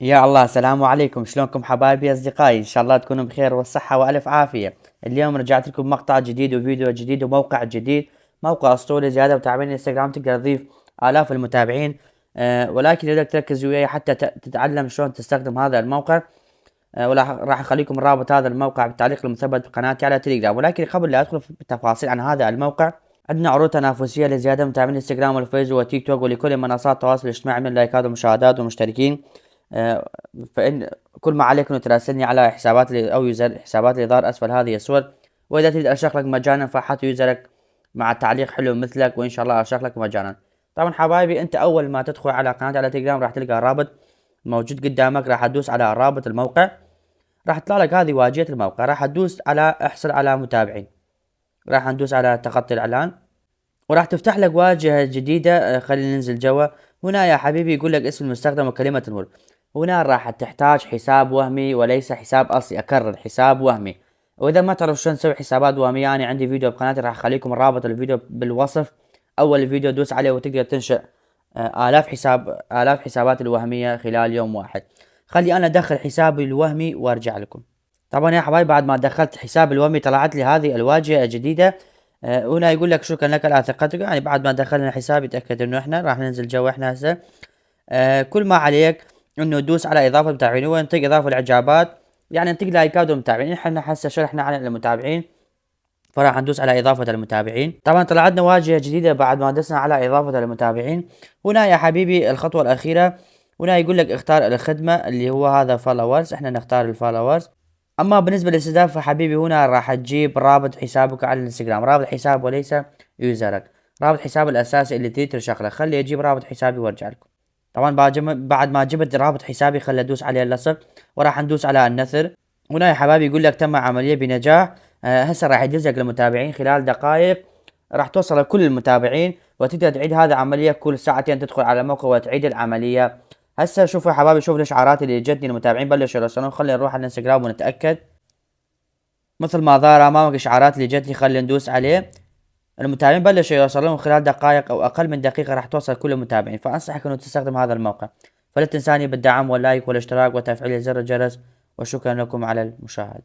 يا الله، السلام عليكم. شلونكم حبايبي اصدقائي؟ ان شاء الله تكونوا بخير والصحة والف عافية. اليوم رجعت لكم مقطع جديد وفيديو جديد وموقع جديد. موقع اسطوري زيادة وتابعين الانستغرام تقدر تضيف الاف المتابعين. ولكن بدك تركز وياي حتى تتعلم شلون تستخدم هذا الموقع. راح اخليكم رابط هذا الموقع بالتعليق المثبت بقناتي على تليجرام. ولكن قبل لا ادخل في التفاصيل عن هذا الموقع، عندنا عروض تنافسية لزيادة متابعين الانستغرام والفيسبوك وتيك توك ولكل منصات التواصل الاجتماعي من اللايكات والمشاهدات والمشتركين. آه، فإن كل ما عليك أن تراسلني على حسابات أو يوزر حسابات اللي ظهر أسفل هذه الصور. وإذا تريد أرشح لك مجانا فحط يوزرك مع تعليق حلو مثلك وإن شاء الله أرشح لك مجانا. طبعا حبايبي، أنت أول ما تدخل على قناتي على تليجرام راح تلقى رابط موجود قدامك. راح تدوس على رابط الموقع، راح تطلع لك هذه واجهة الموقع. راح تدوس على احصل على متابعين، راح ندوس على تغطي الإعلان وراح تفتح لك واجهة جديدة. خلينا ننزل جوا. هنا يا حبيبي يقول لك اسم المستخدم وكلمة المرور. هنا راح تحتاج حساب وهمي وليس حساب أصلي. أكرر، حساب وهمي. وإذا ما تعرف شلون تسوي حسابات وهمية، أنا عندي فيديو بقناتي راح أخليكم رابط الفيديو بالوصف. أول فيديو دوس عليه وتقدر تنشئ آلاف حسابات الوهمية خلال يوم واحد. خلي أنا أدخل حسابي الوهمي وأرجع لكم. طبعا يا حبايبي، بعد ما دخلت حسابي الوهمي طلعت لي هذه الواجهة الجديدة. هنا يقول لك شكرا لك على ثقتك. يعني بعد ما دخلنا حسابي تأكد انه احنا راح ننزل جوا احنا هسه. كل ما عليك انه تدوس على اضافة متابعين وينطيك اضافة الاعجابات، يعني ينطيك لايكات ومتابعين. احنا هسه شرحنا عن المتابعين، فراح ندوس على اضافة المتابعين. طبعا طلع عندنا واجهة جديدة بعد ما دسنا على اضافة المتابعين. هنا يا حبيبي الخطوة الاخيرة، هنا يقول لك اختار الخدمة اللي هو هذا فولورز. احنا نختار الفولورز. اما بالنسبة للاستهداف فحبيبي هنا راح تجيب رابط حسابك على الانستغرام، رابط حساب وليس يوزرك، رابط حساب الاساسي اللي تريد ترشق له. خلي اجيب رابط حسابي وارجع لكم. طبعا بعد ما جبت رابط حسابي خلي ادوس عليه اللصق وراح ندوس على النثر. هنا يا حبايبي يقول لك تم عملية بنجاح. هسه راح يدزك للمتابعين خلال دقائق. راح توصل لكل المتابعين وتقدر تعيد هذه العملية كل ساعتين. تدخل على الموقع وتعيد العملية. هسه شوفوا يا حبايبي، شوف الاشعارات اللي جتني. المتابعين بلشوا يرسلون. خلينا نروح على الانستغرام ونتأكد. مثل ما ظهر امامك اشعارات اللي جتني، خلينا ندوس عليه. المتابعين بلشوا يوصلون خلال دقائق او اقل من دقيقة. راح توصل كل المتابعين. فانصحك انه تستخدم هذا الموقع. فلا تنساني بالدعم واللايك والاشتراك وتفعيل زر الجرس. وشكرا لكم على المشاهدة.